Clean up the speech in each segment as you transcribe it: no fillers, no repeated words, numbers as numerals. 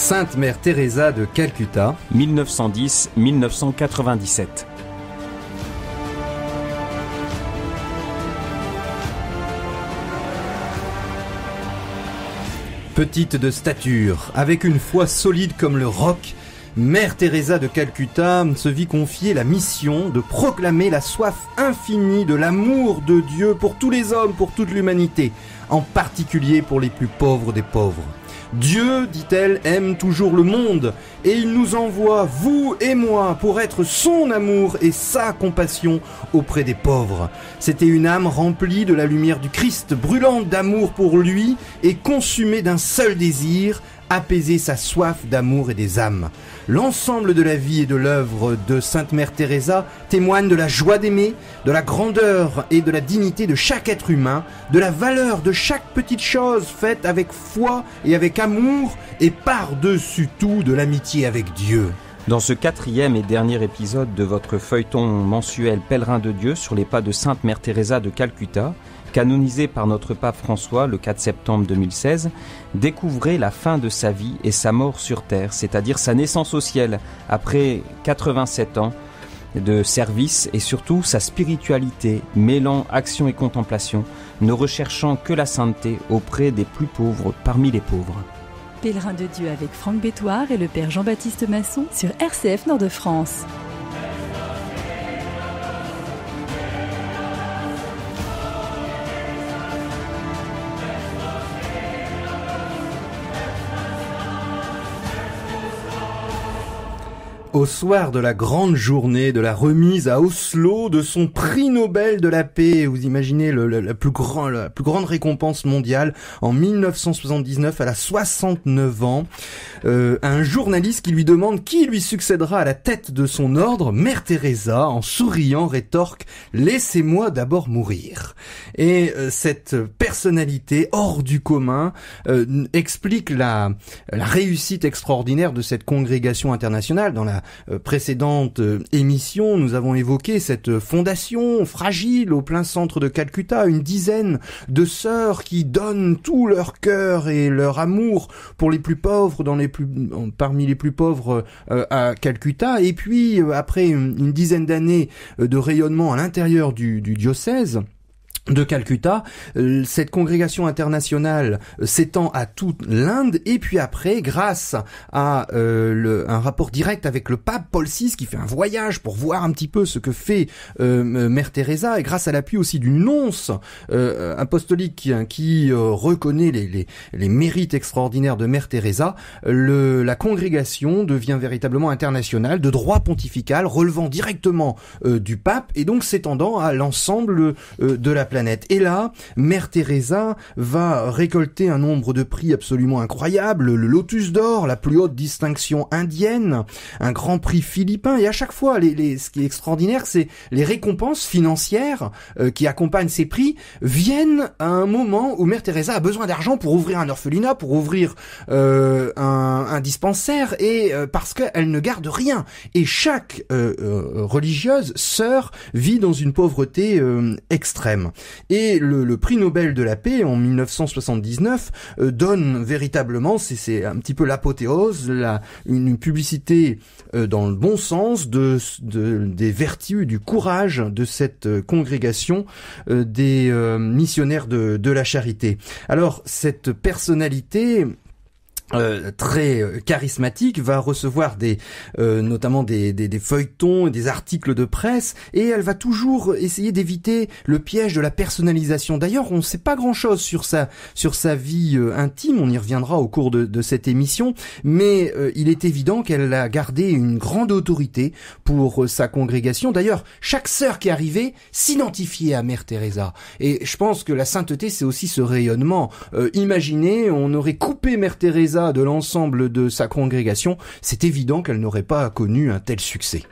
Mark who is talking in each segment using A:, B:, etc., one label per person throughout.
A: Sainte Mère Teresa de Calcutta,
B: 1910-1997.
A: Petite de stature, avec une foi solide comme le roc, Mère Teresa de Calcutta se vit confier la mission de proclamer la soif infinie de l'amour de Dieu pour tous les hommes, pour toute l'humanité, en particulier pour les plus pauvres des pauvres. Dieu, dit-elle, aime toujours le monde et il nous envoie, vous et moi, pour être son amour et sa compassion auprès des pauvres. C'était une âme remplie de la lumière du Christ, brûlante d'amour pour lui et consumée d'un seul désir, apaiser sa soif d'amour et des âmes. L'ensemble de la vie et de l'œuvre de Sainte Mère Teresa témoigne de la joie d'aimer, de la grandeur et de la dignité de chaque être humain, de la valeur de chaque petite chose faite avec foi et avec amour, et par-dessus tout de l'amitié avec Dieu.
B: Dans ce 4e et dernier épisode de votre feuilleton mensuel Pèlerin de Dieu sur les pas de Sainte Mère Teresa de Calcutta, canonisé par notre pape François le 4 septembre 2016, découvrez la fin de sa vie et sa mort sur terre, c'est-à-dire sa naissance au ciel, après 87 ans de service et surtout sa spiritualité, mêlant action et contemplation, ne recherchant que la sainteté auprès des plus pauvres parmi les pauvres.
C: Pèlerin de Dieu avec Franck Bétoir et le Père Jean-Baptiste Masson sur RCF Nord-de-France.
A: Au soir de la grande journée de la remise à Oslo de son prix Nobel de la paix, vous imaginez la plus grande récompense mondiale, en 1979, elle a 69 ans, un journaliste qui lui demande qui lui succédera à la tête de son ordre, Mère Teresa, en souriant, rétorque « Laissez-moi d'abord mourir ». Et cette personnalité hors du commun explique la réussite extraordinaire de cette congrégation internationale. Dans la précédente émission, nous avons évoqué cette fondation fragile au plein centre de Calcutta, une dizaine de sœurs qui donnent tout leur cœur et leur amour pour les plus pauvres, parmi les plus pauvres à Calcutta. Et puis, après une dizaine d'années de rayonnement à l'intérieur du diocèse de Calcutta, cette congrégation internationale s'étend à toute l'Inde, et puis après, grâce à un rapport direct avec le pape Paul VI, qui fait un voyage pour voir un petit peu ce que fait Mère Teresa, et grâce à l'appui aussi du nonce apostolique qui reconnaît les mérites extraordinaires de Mère Teresa, la congrégation devient véritablement internationale, de droit pontifical, relevant directement du pape, et donc s'étendant à l'ensemble de la planète. Et là, Mère Teresa va récolter un nombre de prix absolument incroyable, le Lotus d'or, la plus haute distinction indienne, un grand prix philippin, et à chaque fois, ce qui est extraordinaire, c'est les récompenses financières qui accompagnent ces prix viennent à un moment où Mère Teresa a besoin d'argent pour ouvrir un orphelinat, pour ouvrir un dispensaire, et parce qu'elle ne garde rien. Et chaque religieuse, sœur, vit dans une pauvreté extrême. Et le prix Nobel de la paix en 1979 donne véritablement, c'est un petit peu l'apothéose, une publicité dans le bon sens des vertus, du courage de cette congrégation des missionnaires de la charité. Alors cette personnalité très charismatique va recevoir notamment des feuilletons et des articles de presse, et elle va toujours essayer d'éviter le piège de la personnalisation. D'ailleurs, on ne sait pas grand-chose sur sa vie intime, on y reviendra au cours de cette émission, mais il est évident qu'elle a gardé une grande autorité pour sa congrégation. D'ailleurs, chaque sœur qui arrivait s'identifiait à Mère Teresa, et je pense que la sainteté, c'est aussi ce rayonnement. Imaginez, on aurait coupé Mère Teresa de l'ensemble de sa congrégation, c'est évident qu'elle n'aurait pas connu un tel succès.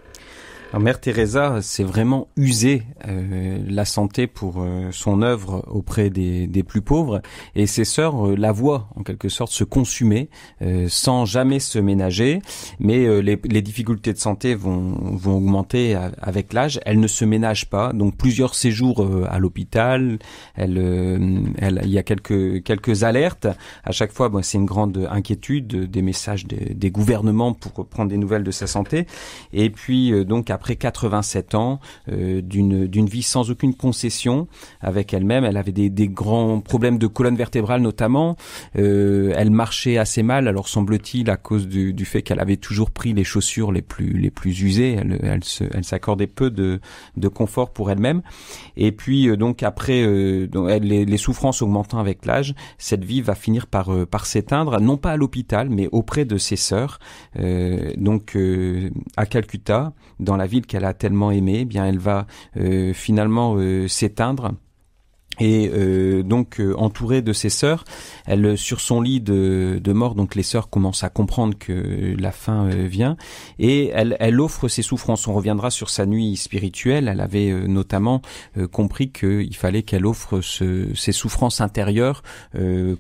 B: Alors, Mère Teresa s'est vraiment usée la santé pour son œuvre auprès des plus pauvres, et ses sœurs la voient en quelque sorte se consumer sans jamais se ménager, mais les difficultés de santé vont augmenter avec l'âge. Elle ne se ménage pas, donc plusieurs séjours à l'hôpital. Il y a quelques alertes. À chaque fois, c'est une grande inquiétude, des messages des gouvernements pour prendre des nouvelles de sa santé. Et puis donc après 87 ans d'une vie sans aucune concession avec elle-même, elle avait des grands problèmes de colonne vertébrale notamment. Elle marchait assez mal, alors semble-t-il à cause du fait qu'elle avait toujours pris les chaussures les plus usées. Elle s'accordait peu de confort pour elle-même. Et puis donc après les souffrances augmentant avec l'âge, cette vie va finir par s'éteindre, non pas à l'hôpital mais auprès de ses sœurs. Donc à Calcutta, dans la ville qu'elle a tellement aimée, bien elle va finalement s'éteindre. Et donc entourée de ses sœurs, elle sur son lit de mort, donc les sœurs commencent à comprendre que la fin vient, et elle offre ses souffrances. On reviendra sur sa nuit spirituelle. Elle avait notamment compris qu'il fallait qu'elle offre ses souffrances intérieures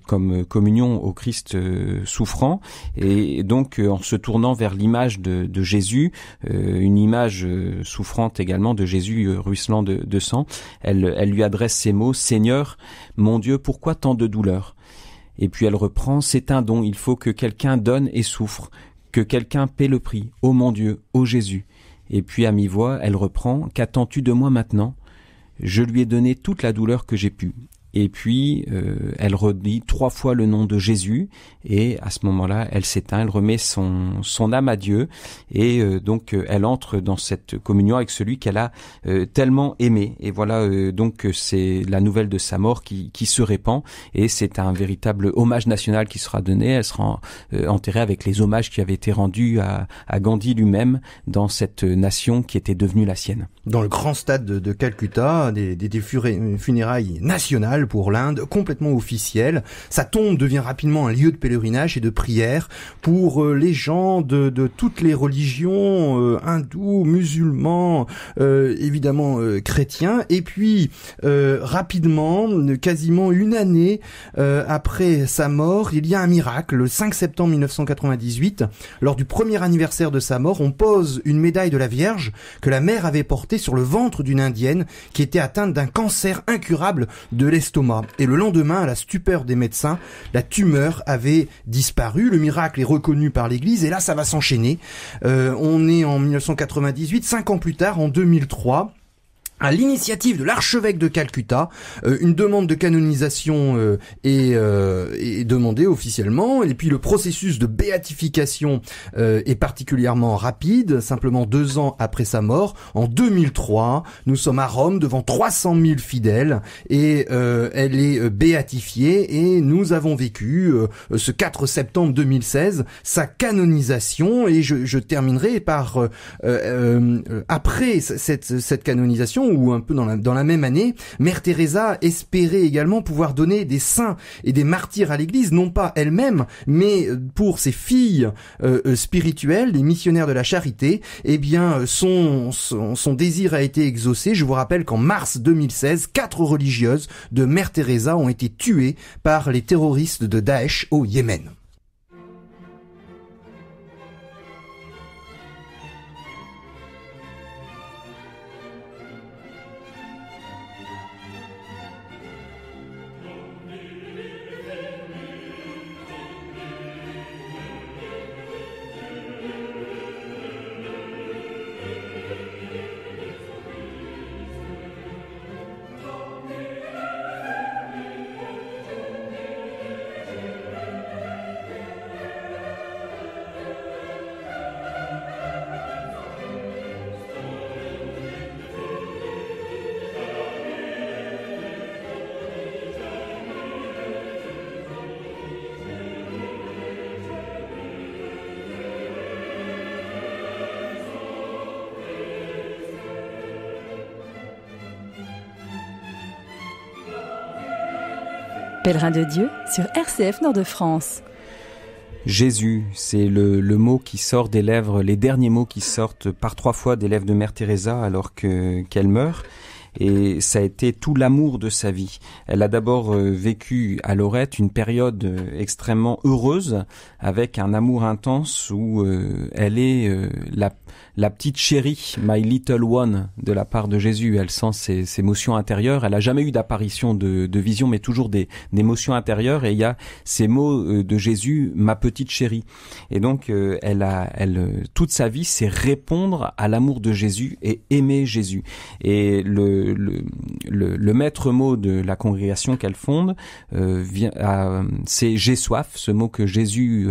B: comme communion au Christ souffrant, et donc en se tournant vers l'image de Jésus, une image souffrante également de Jésus ruisselant de sang, elle lui adresse ces mots: Seigneur, mon Dieu, pourquoi tant de douleur? Et puis elle reprend: c'est un don, il faut que quelqu'un donne et souffre, que quelqu'un paie le prix. Ô mon Dieu, ô Jésus. Et puis à mi-voix, elle reprend: qu'attends-tu de moi maintenant? Je lui ai donné toute la douleur que j'ai pu. Et puis elle redit 3 fois le nom de Jésus, et à ce moment-là elle s'éteint, elle remet son âme à Dieu, et donc elle entre dans cette communion avec celui qu'elle a tellement aimé. Et voilà, donc c'est la nouvelle de sa mort qui se répand, et c'est un véritable hommage national qui sera donné. Elle sera enterrée avec les hommages qui avaient été rendus à Gandhi lui-même dans cette nation qui était devenue la sienne.
A: Dans le grand stade de Calcutta, des funérailles nationales pour l'Inde, complètement officielles. Sa tombe devient rapidement un lieu de pèlerinage et de prière pour les gens de toutes les religions, hindous, musulmans, évidemment chrétiens. Et puis rapidement, quasiment une année après sa mort, il y a un miracle. Le 5 septembre 1998, lors du premier anniversaire de sa mort, on pose une médaille de la Vierge que la mère avait portée sur le ventre d'une indienne qui était atteinte d'un cancer incurable de l'estomac. Et le lendemain, à la stupeur des médecins, la tumeur avait disparu. Le miracle est reconnu par l'Église, et là, ça va s'enchaîner. On est en 1998, 5 ans plus tard, en 2003. À l'initiative de l'archevêque de Calcutta, une demande de canonisation est demandée officiellement, et puis le processus de béatification est particulièrement rapide. Simplement 2 ans après sa mort, en 2003, nous sommes à Rome devant 300 000 fidèles, et elle est béatifiée, et nous avons vécu ce 4 septembre 2016 sa canonisation. Et je terminerai par après cette canonisation, ou un peu dans la même année, Mère Teresa espérait également pouvoir donner des saints et des martyrs à l'Église, non pas elle-même, mais pour ses filles spirituelles, des missionnaires de la charité. Eh bien, son désir a été exaucé. Je vous rappelle qu'en mars 2016, 4 religieuses de Mère Teresa ont été tuées par les terroristes de Daesh au Yémen.
C: Pèlerin de Dieu sur RCF Nord de France.
B: Jésus, c'est le mot qui sort des lèvres, les derniers mots qui sortent par 3 fois des lèvres de Mère Teresa alors qu'elle meurt. Et ça a été tout l'amour de sa vie. Elle a d'abord vécu à Lorette une période extrêmement heureuse, avec un amour intense où elle est la petite chérie, my little one, de la part de Jésus. Elle sent ses émotions intérieures. Elle a jamais eu d'apparition de vision, mais toujours des émotions intérieures. Et il y a ces mots de Jésus, ma petite chérie. Et donc, elle toute sa vie, c'est répondre à l'amour de Jésus et aimer Jésus. Et le maître mot de la congrégation qu'elle fonde c'est j'ai soif, ce mot que Jésus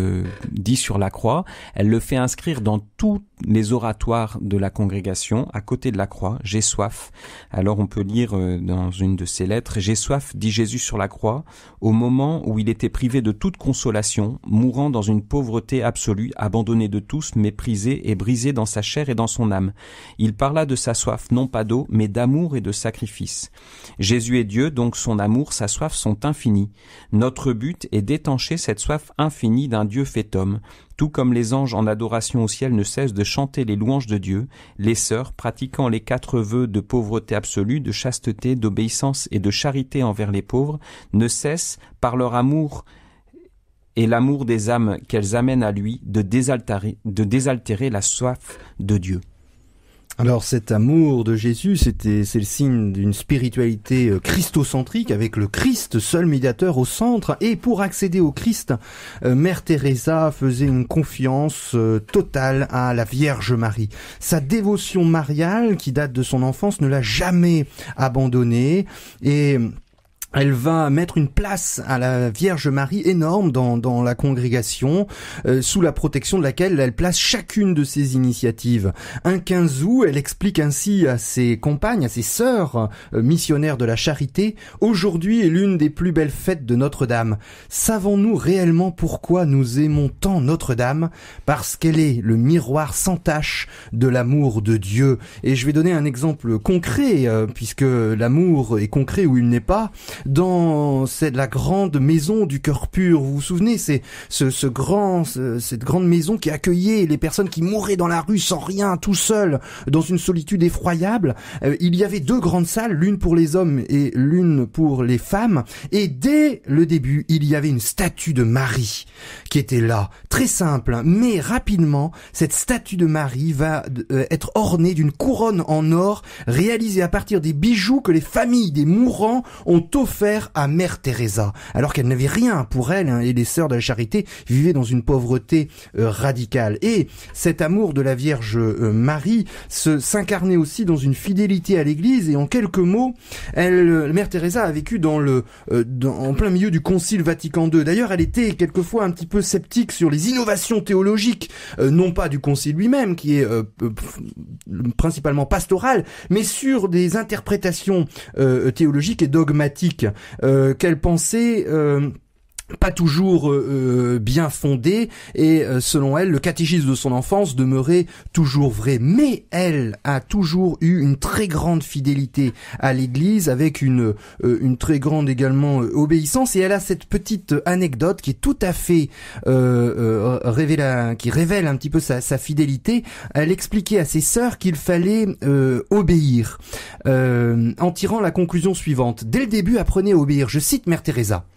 B: dit sur la croix. Elle le fait inscrire dans tous les oratoires de la congrégation, à côté de la croix, j'ai soif. Alors on peut lire dans une de ses lettres, j'ai soif, dit Jésus sur la croix, au moment où il était privé de toute consolation, mourant dans une pauvreté absolue, abandonné de tous, méprisé et brisé dans sa chair et dans son âme. Il parla de sa soif, non pas d'eau, mais d'amour et de sacrifice. Jésus est Dieu, donc son amour, sa soif sont infinis. Notre but est d'étancher cette soif infinie d'un Dieu fait homme. Tout comme les anges en adoration au ciel ne cessent de chanter les louanges de Dieu, les sœurs, pratiquant les 4 vœux de pauvreté absolue, de chasteté, d'obéissance et de charité envers les pauvres, ne cessent, par leur amour et l'amour des âmes qu'elles amènent à lui, de désaltérer la soif de Dieu.
A: Alors cet amour de Jésus, c'est le signe d'une spiritualité christocentrique avec le Christ, seul médiateur au centre. Et pour accéder au Christ, Mère Teresa faisait une confiance totale à la Vierge Marie. Sa dévotion mariale, qui date de son enfance, ne l'a jamais abandonnée. Et elle va mettre une place à la Vierge Marie énorme dans la congrégation, sous la protection de laquelle elle place chacune de ses initiatives. Un 15 août, elle explique ainsi à ses compagnes, à ses sœurs missionnaires de la charité, « Aujourd'hui est l'une des plus belles fêtes de Notre-Dame. Savons-nous réellement pourquoi nous aimons tant Notre-Dame ? Parce qu'elle est le miroir sans tache de l'amour de Dieu. » Et je vais donner un exemple concret, puisque l'amour est concret ou il n'est pas. Dans la grande maison du cœur pur, vous vous souvenez, c'est cette grande maison qui accueillait les personnes qui mouraient dans la rue sans rien, tout seuls, dans une solitude effroyable. Il y avait 2 grandes salles, l'une pour les hommes et l'une pour les femmes. Et dès le début, il y avait une statue de Marie qui était là, très simple, mais rapidement, cette statue de Marie va être ornée d'une couronne en or réalisée à partir des bijoux que les familles des mourants ont offert à Mère Teresa, alors qu'elle n'avait rien pour elle, et les sœurs de la charité vivaient dans une pauvreté radicale. Et cet amour de la Vierge Marie s'incarnait aussi dans une fidélité à l'Église, et en quelques mots, Mère Teresa a vécu en plein milieu du Concile Vatican II. D'ailleurs, elle était quelquefois un petit peu sceptique sur les innovations théologiques, non pas du Concile lui-même, qui est principalement pastoral, mais sur des interprétations théologiques et dogmatiques qu'elle pensait pas toujours bien fondée, et selon elle, le catéchisme de son enfance demeurait toujours vrai. Mais elle a toujours eu une très grande fidélité à l'Église, avec une très grande également obéissance, et elle a cette petite anecdote qui est tout à fait qui révèle un petit peu sa fidélité. Elle expliquait à ses sœurs qu'il fallait obéir, en tirant la conclusion suivante. Dès le début, apprenez à obéir. Je cite Mère Teresa.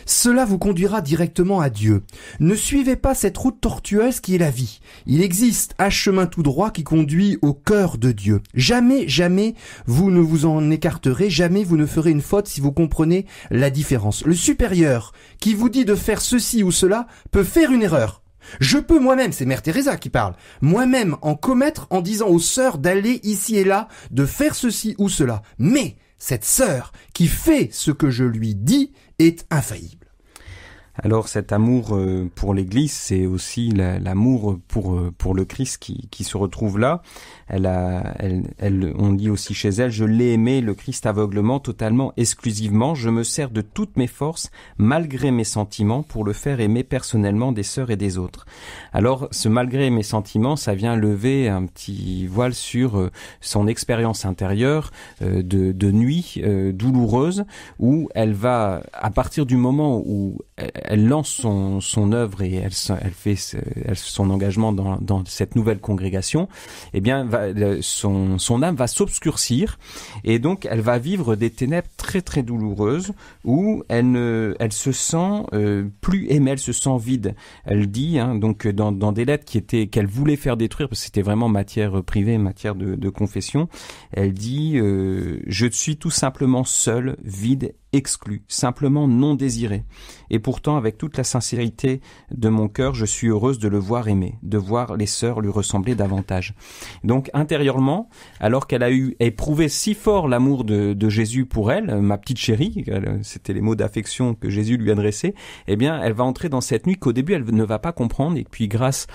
A: Cela vous conduira directement à Dieu. Ne suivez pas cette route tortueuse qui est la vie. Il existe un chemin tout droit qui conduit au cœur de Dieu. Jamais, jamais vous ne vous en écarterez, jamais vous ne ferez une faute si vous comprenez la différence. Le supérieur qui vous dit de faire ceci ou cela peut faire une erreur. Je peux moi-même, c'est Mère Teresa qui parle, moi-même en commettre en disant aux sœurs d'aller ici et là, de faire ceci ou cela. Mais cette sœur qui fait ce que je lui dis est infaillible.
B: Alors cet amour pour l'Église, c'est aussi l'amour pour le Christ qui se retrouve là. On dit aussi chez elle, je l'ai aimé, le Christ aveuglement, totalement, exclusivement. Je me sers de toutes mes forces, malgré mes sentiments, pour le faire aimer personnellement des sœurs et des autres. Alors ce malgré mes sentiments, ça vient lever un petit voile sur son expérience intérieure de nuit douloureuse, où elle va, à partir du moment où elle lance son œuvre et elle fait son engagement dans cette nouvelle congrégation, eh bien son âme va s'obscurcir et donc elle va vivre des ténèbres très très douloureuses où elle se sent plus aimée, elle se sent vide. Elle dit donc dans des lettres qu'elle voulait faire détruire parce que c'était vraiment matière privée, matière de confession. Elle dit je suis tout simplement seule, vide, exclu, simplement non désiré. Et pourtant, avec toute la sincérité de mon cœur, je suis heureuse de le voir aimer, de voir les sœurs lui ressembler davantage. Donc, intérieurement, alors qu'elle a éprouvé si fort l'amour de Jésus pour elle, ma petite chérie, c'était les mots d'affection que Jésus lui adressait, eh bien, elle va entrer dans cette nuit qu'au début, elle ne va pas comprendre, et puis grâce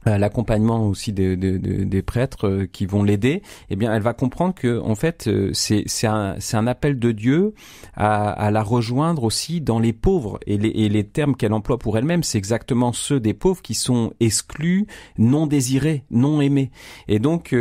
B: à l'accompagnement aussi des prêtres qui vont l'aider, eh bien elle va comprendre que en fait c'est un appel de Dieu à la rejoindre aussi dans les pauvres et les termes qu'elle emploie pour elle-même, c'est exactement ceux des pauvres qui sont exclus, non désirés, non aimés. Et donc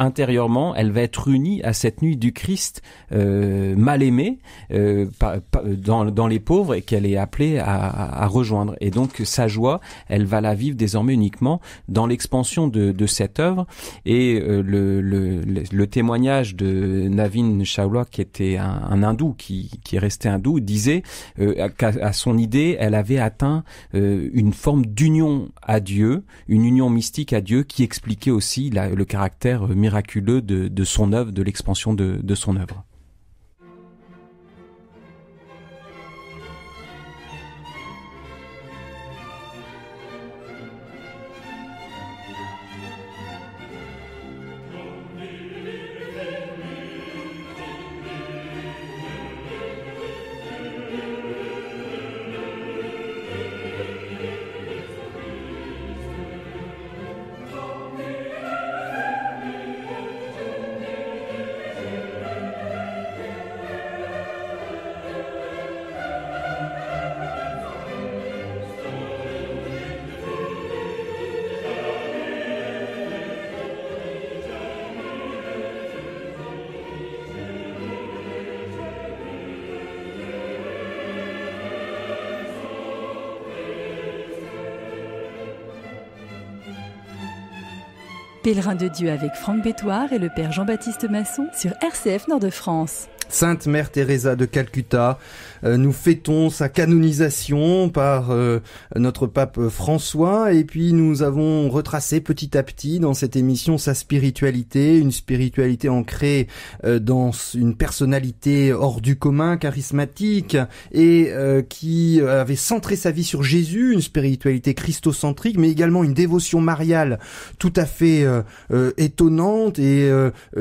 B: intérieurement, elle va être unie à cette nuit du Christ mal aimé dans les pauvres et qu'elle est appelée à rejoindre. Et donc sa joie, elle va la vivre désormais uniquement dans l'expansion de cette œuvre. Et le témoignage de Navin Chawla, qui était un hindou, qui est resté hindou, disait qu'à son idée, elle avait atteint une forme d'union à Dieu, une union mystique à Dieu, qui expliquait aussi le caractère miraculeux de son œuvre, de l'expansion de son œuvre.
C: Pèlerin de Dieu avec Franck Bétoir et le Père Jean-Baptiste Masson sur RCF Nord-de-France.
A: Sainte Mère Teresa de Calcutta, nous fêtons sa canonisation par notre pape François, et puis nous avons retracé petit à petit dans cette émission sa spiritualité, une spiritualité ancrée dans une personnalité hors du commun, charismatique, et qui avait centré sa vie sur Jésus, une spiritualité christocentrique, mais également une dévotion mariale tout à fait étonnante et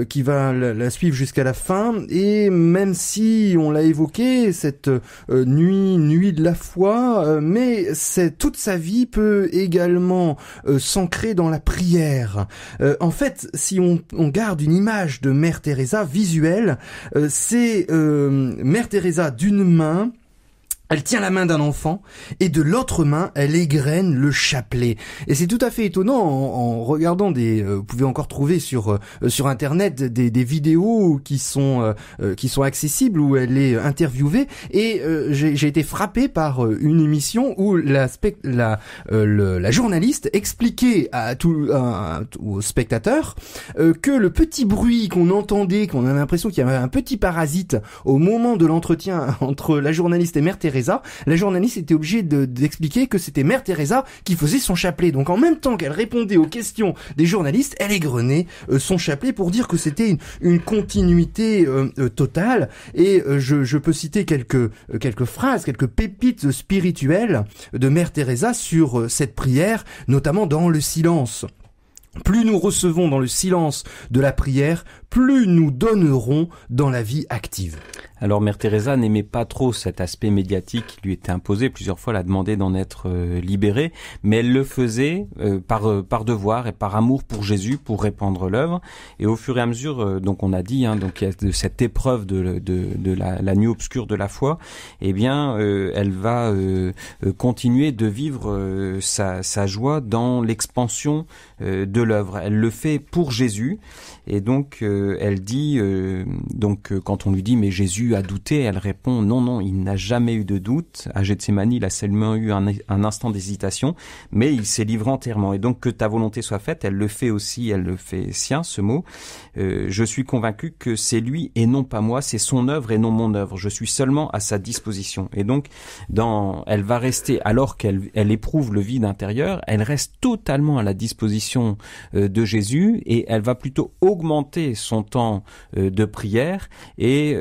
A: qui va la suivre jusqu'à la fin. Et même si on l'a évoqué, cette nuit de la foi, mais toute sa vie peut également s'ancrer dans la prière. En fait, si on garde une image de Mère Teresa visuelle, c'est Mère Teresa d'une main. Elle tient la main d'un enfant et de l'autre main, elle égrène le chapelet. Et c'est tout à fait étonnant en regardant vous pouvez encore trouver sur internet des vidéos qui sont accessibles où elle est interviewée. Et j'ai été frappé par une émission où la journaliste expliquait aux spectateurs que le petit bruit qu'on entendait, qu'on avait l'impression qu'il y avait un petit parasite au moment de l'entretien entre la journaliste et Mère Teresa, la journaliste était obligée d'expliquer que c'était Mère Teresa qui faisait son chapelet. Donc en même temps qu'elle répondait aux questions des journalistes, elle égrenait son chapelet pour dire que c'était une continuité totale. Et je peux citer quelques phrases, quelques pépites spirituelles de Mère Teresa sur cette prière, notamment dans le silence. Plus nous recevons dans le silence de la prière, plus nous donnerons dans la vie active.
B: Alors Mère Teresa n'aimait pas trop cet aspect médiatique qui lui était imposé. Plusieurs fois, elle a demandé d'en être libérée, mais elle le faisait par devoir et par amour pour Jésus, pour répandre l'œuvre. Et au fur et à mesure, donc on a dit, donc il y a de cette épreuve de la nuit obscure de la foi. Eh bien, elle va continuer de vivre sa joie dans l'expansion de l'œuvre. Elle le fait pour Jésus. Et donc, elle dit, quand on lui dit, mais Jésus a douté, elle répond, non, il n'a jamais eu de doute. À Gethsémani, il a seulement eu un instant d'hésitation, mais il s'est livré entièrement. Et donc, que ta volonté soit faite, elle le fait aussi, elle le fait sien, ce mot. Je suis convaincu que c'est lui et non pas moi, c'est son œuvre et non mon œuvre. Je suis seulement à sa disposition. Et donc, elle va rester, alors qu'elle éprouve le vide intérieur, elle reste totalement à la disposition de Jésus, et elle va plutôt augmenter son temps de prière et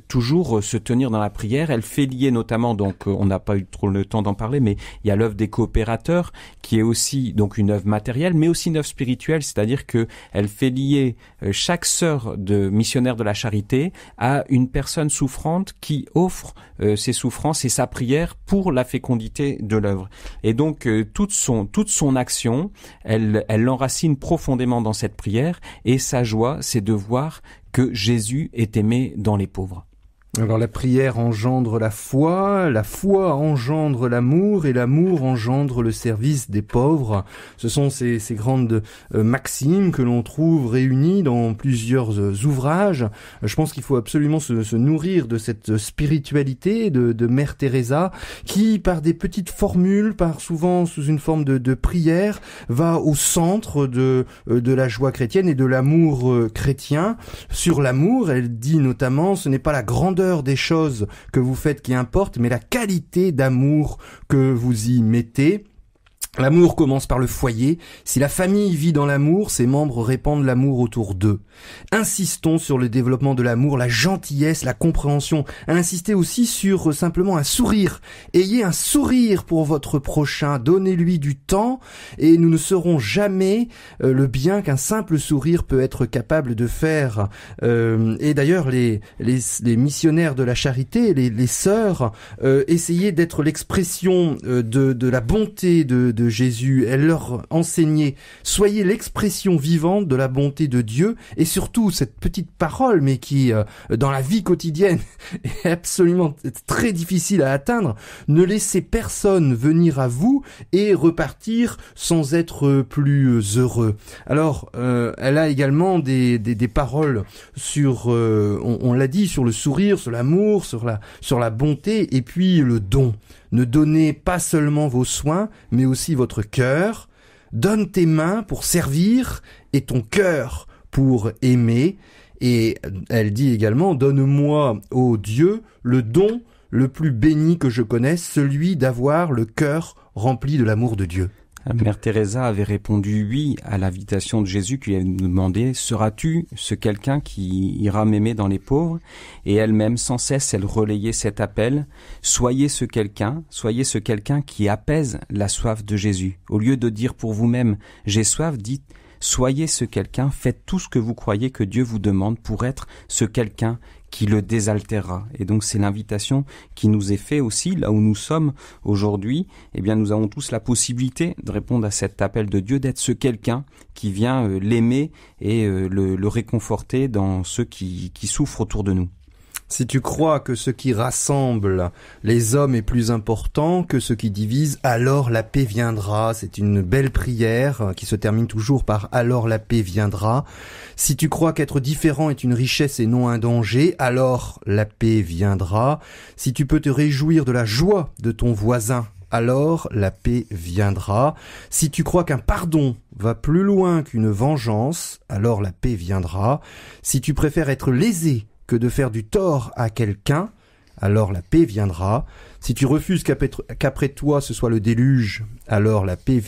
B: toujours se tenir dans la prière. Elle fait lier notamment, donc on n'a pas eu trop le temps d'en parler, mais il y a l'œuvre des coopérateurs qui est aussi donc une œuvre matérielle, mais aussi une œuvre spirituelle, c'est-à-dire que elle fait lier chaque sœur de missionnaire de la charité à une personne souffrante qui offre ses souffrances et sa prière pour la fécondité de l'œuvre. Et donc toute son action, elle l'enracine profondément dans cette prière, et sa joie, c'est de voir que Jésus est aimé dans les pauvres.
A: Alors la prière engendre la foi engendre l'amour, et l'amour engendre le service des pauvres. Ce sont ces grandes maximes que l'on trouve réunies dans plusieurs ouvrages. Je pense qu'il faut absolument se nourrir de cette spiritualité de Mère Teresa, qui par des petites formules, par souvent sous une forme de prière, va au centre de la joie chrétienne et de l'amour chrétien. Sur l'amour, elle dit notamment, ce n'est pas la grandeur des choses que vous faites qui importe, mais la qualité d'amour que vous y mettez. L'amour commence par le foyer. Si la famille vit dans l'amour, ses membres répandent l'amour autour d'eux. Insistons sur le développement de l'amour, la gentillesse, la compréhension. Insistez aussi sur simplement un sourire. Ayez un sourire pour votre prochain. Donnez-lui du temps, et nous ne saurons jamais le bien qu'un simple sourire peut être capable de faire. Et d'ailleurs, les missionnaires de la charité, les sœurs, essayaient d'être l'expression de la bonté de Jésus. Elle leur enseignait: soyez l'expression vivante de la bonté de Dieu. Et surtout, cette petite parole, mais qui, dans la vie quotidienne, est absolument très difficile à atteindre: ne laissez personne venir à vous et repartir sans être plus heureux. Alors, elle a également des paroles sur, on l'a dit, sur le sourire, sur l'amour, sur la bonté, et puis le don. Ne donnez pas seulement vos soins, mais aussi votre cœur. Donne tes mains pour servir et ton cœur pour aimer. Et elle dit également: donne-moi, ô Dieu, le don le plus béni que je connaisse, celui d'avoir le cœur rempli de l'amour de Dieu.
B: Mère Teresa avait répondu oui à l'invitation de Jésus qui lui avait demandé: seras-tu ce quelqu'un qui ira m'aimer dans les pauvres? Et elle-même, sans cesse, elle relayait cet appel: soyez ce quelqu'un qui apaise la soif de Jésus. Au lieu de dire pour vous-même j'ai soif, dites soyez ce quelqu'un, faites tout ce que vous croyez que Dieu vous demande pour être ce quelqu'un qui le désaltérera. Et donc c'est l'invitation qui nous est faite aussi, là où nous sommes aujourd'hui. Eh bien nous avons tous la possibilité de répondre à cet appel de Dieu, d'être ce quelqu'un qui vient l'aimer et le réconforter dans ceux qui souffrent autour de nous.
A: Si tu crois que ce qui rassemble les hommes est plus important que ce qui divise, alors la paix viendra. C'est une belle prière qui se termine toujours par « alors la paix viendra ». Si tu crois qu'être différent est une richesse et non un danger, alors la paix viendra. Si tu peux te réjouir de la joie de ton voisin, alors la paix viendra. Si tu crois qu'un pardon va plus loin qu'une vengeance, alors la paix viendra. Si tu préfères être lésé que de faire du tort à quelqu'un, alors la paix viendra. Si tu refuses qu'après toi ce soit le déluge, alors la paix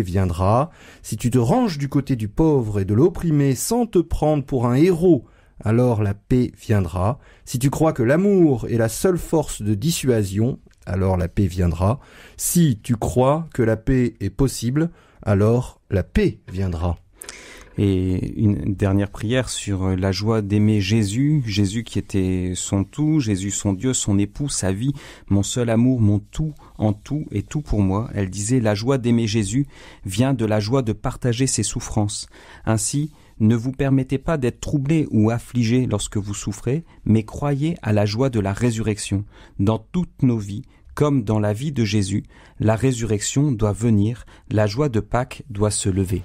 A: viendra. Si tu te ranges du côté du pauvre et de l'opprimé sans te prendre pour un héros, alors la paix viendra. Si tu crois que l'amour est la seule force de dissuasion, alors la paix viendra. Si tu crois que la paix est possible, alors la paix viendra.
B: Et une dernière prière sur la joie d'aimer Jésus qui était son tout, Jésus son Dieu, son époux, sa vie, mon seul amour, mon tout en tout et tout pour moi. Elle disait: la joie d'aimer Jésus vient de la joie de partager ses souffrances. Ainsi, ne vous permettez pas d'être troublé ou affligé lorsque vous souffrez, mais croyez à la joie de la résurrection. Dans toutes nos vies, comme dans la vie de Jésus, la résurrection doit venir, la joie de Pâques doit se lever.